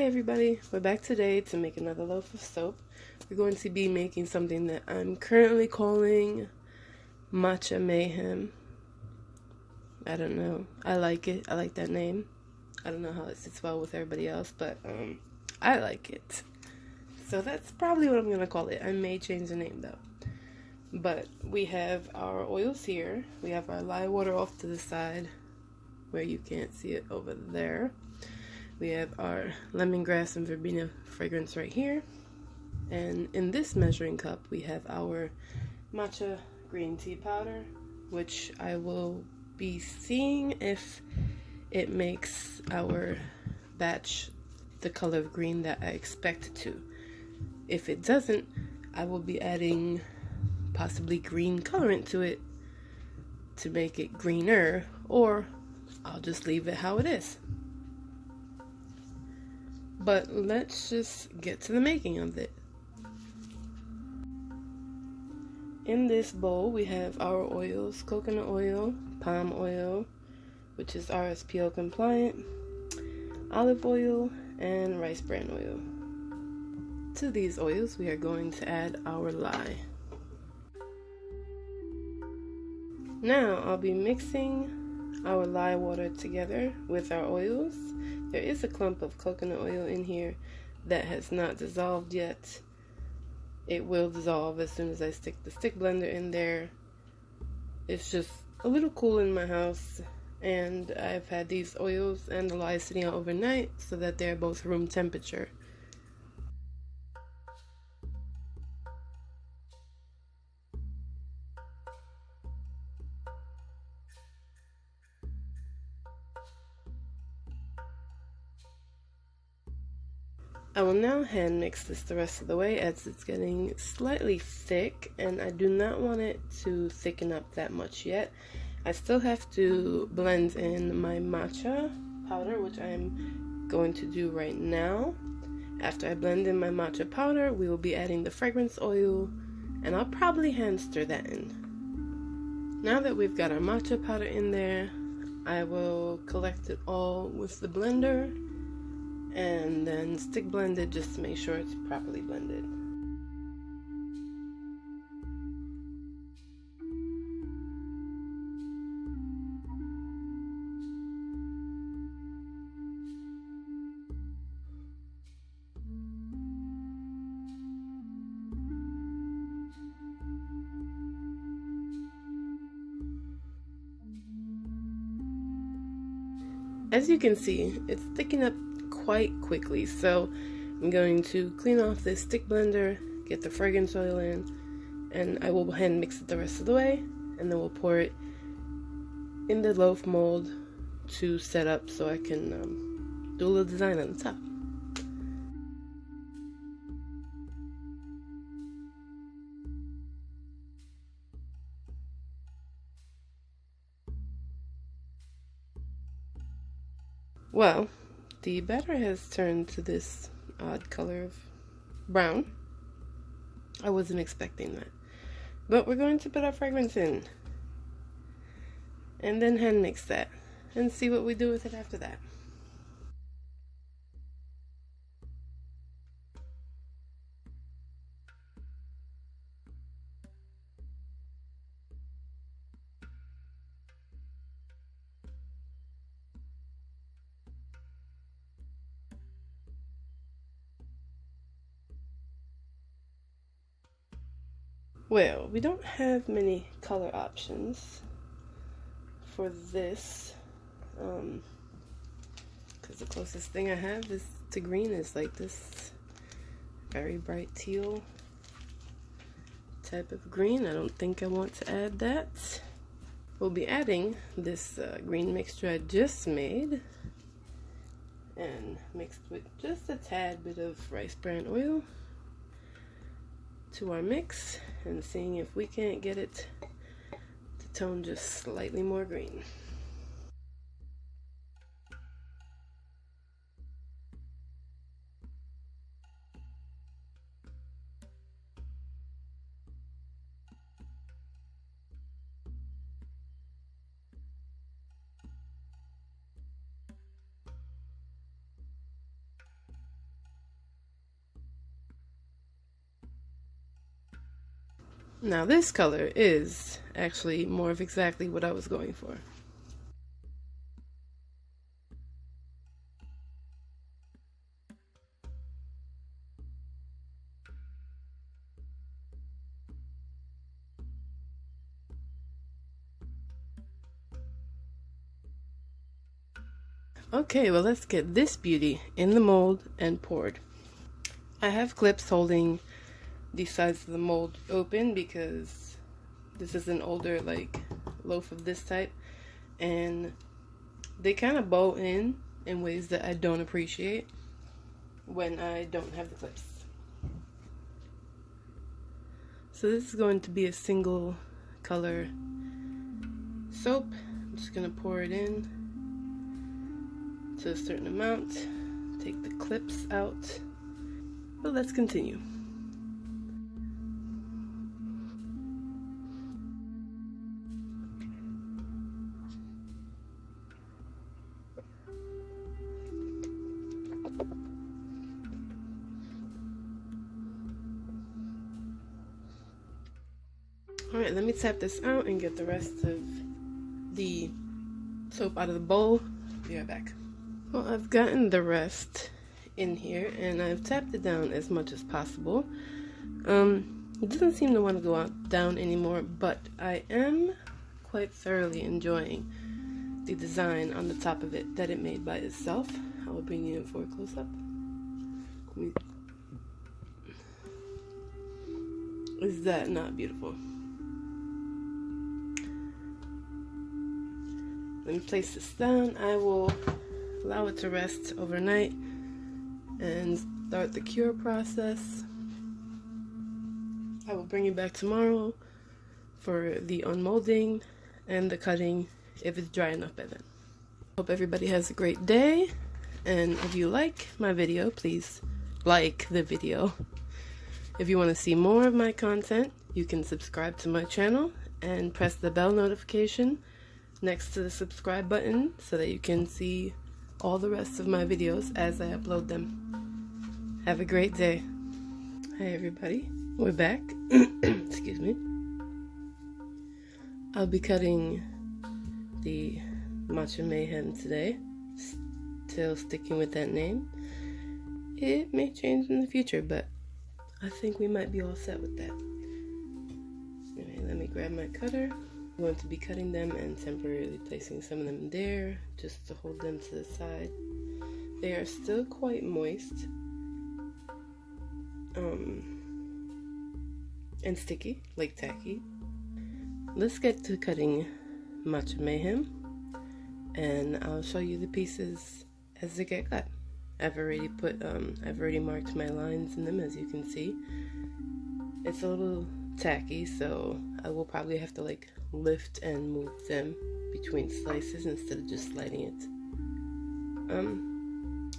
Hi everybody, we're back today to make another loaf of soap. We're going to be making something that I'm currently calling Matcha Mayhem. I don't know, I like it, I like that name. I don't know how it sits well with everybody else, but I like it. So that's probably what I'm going to call it. I may change the name though. But we have our oils here. We have our lye water off to the side where you can't see it over there. We have our lemongrass and verbena fragrance right here. And in this measuring cup, we have our matcha green tea powder, which I will be seeing if it makes our batch the color of green that I expect it to. If it doesn't, I will be adding possibly green colorant to it to make it greener, or I'll just leave it how it is. But let's just get to the making of it. In this bowl we have our oils: coconut oil, palm oil, which is RSPO compliant, olive oil, and rice bran oil. To these oils we are going to add our lye. Now I'll be mixing our lye water together with our oils. There is a clump of coconut oil in here that has not dissolved yet. It will dissolve as soon as I stick the stick blender in there. It's just a little cool in my house, and I've had these oils and the lye sitting out overnight so that they're both room temperature. I will now hand mix this the rest of the way as it's getting slightly thick, and I do not want it to thicken up that much yet. I still have to blend in my matcha powder, which I'm going to do right now. After I blend in my matcha powder, we will be adding the fragrance oil, and I'll probably hand stir that in. Now that we've got our matcha powder in there, I will collect it all with the blender and then stick blend it just to make sure it's properly blended. As you can see, it's thickening up quite quickly, so I'm going to clean off this stick blender, get the fragrance oil in, and I will hand mix it the rest of the way, and then we'll pour it in the loaf mold to set up so I can do a little design on the top. Well, the batter has turned to this odd color of brown. I wasn't expecting that. But we're going to put our fragrance in and then hand mix that and see what we do with it after that. Well, we don't have many color options for this, because the closest thing I have is to green is like this very bright teal type of green. I don't think I want to add that. We'll be adding this green mixture I just made and mixed with just a tad bit of rice bran oil to our mix, and seeing if we can't get it to tone just slightly more green. Now this color is actually more of exactly what I was going for. Okay, well let's get this beauty in the mold and poured. I have clips holding the sides of the mold open because this is an older like loaf of this type, and they kind of bow in ways that I don't appreciate when I don't have the clips. So this is going to be a single color soap. I'm just going to pour it in to a certain amount, take the clips out, but let's continue. Alright, let me tap this out and get the rest of the soap out of the bowl. Be right back. Well, I've gotten the rest in here and I've tapped it down as much as possible. It doesn't seem to want to go down anymore, but I am quite thoroughly enjoying the design on the top of it that it made by itself. I will bring you in for a close-up. Is that not beautiful? Let me place this down. I will allow it to rest overnight and start the cure process. I will bring you back tomorrow for the unmolding and the cutting if it's dry enough by then. Hope everybody has a great day, and if you like my video, please like the video. If you want to see more of my content, you can subscribe to my channel and press the bell notification next to the subscribe button so that you can see all the rest of my videos as I upload them. Have a great day. Hey everybody, we're back. Excuse me. I'll be cutting the Matcha Mayhem today, still sticking with that name. It may change in the future, but I think we might be all set with that. Anyway, let me grab my cutter. I'm going to be cutting them and temporarily placing some of them there just to hold them to the side. They are still quite moist and sticky, like tacky. Let's get to cutting Matcha Mayhem, and I'll show you the pieces as they get cut. I've already marked my lines in them, as you can see. It's a little tacky, so I will probably have to like lift and move them between slices instead of just sliding it.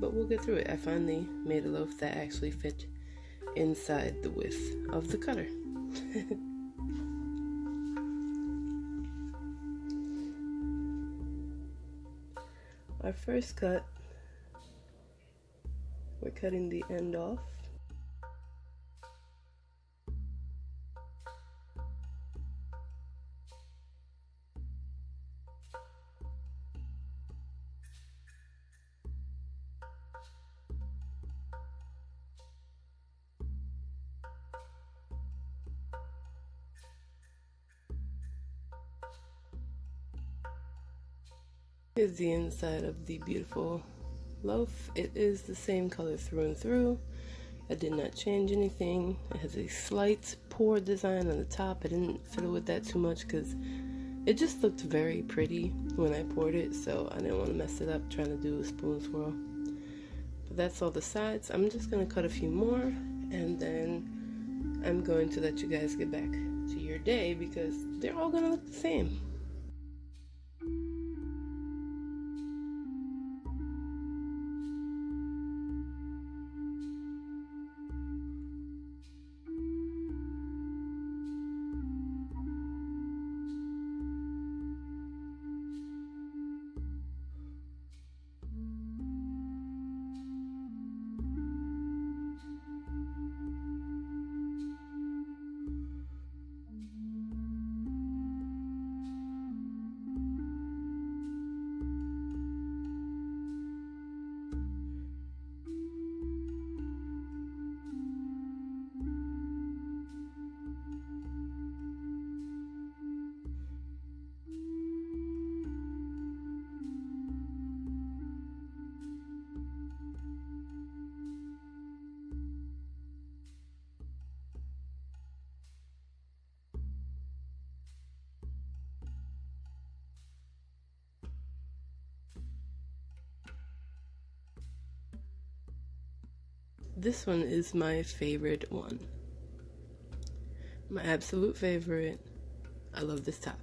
But we'll get through it. I finally made a loaf that actually fit inside the width of the cutter. Our first cut, we're cutting the end off. Here's the inside of the beautiful loaf. It is the same color through and through. I did not change anything. It has a slight pour design on the top. I didn't fiddle with that too much because it just looked very pretty when I poured it, so I didn't want to mess it up trying to do a spoon swirl. But that's all the sides. I'm just going to cut a few more, and then I'm going to let you guys get back to your day because they're all going to look the same. This one is my favorite one. My absolute favorite. I love this top.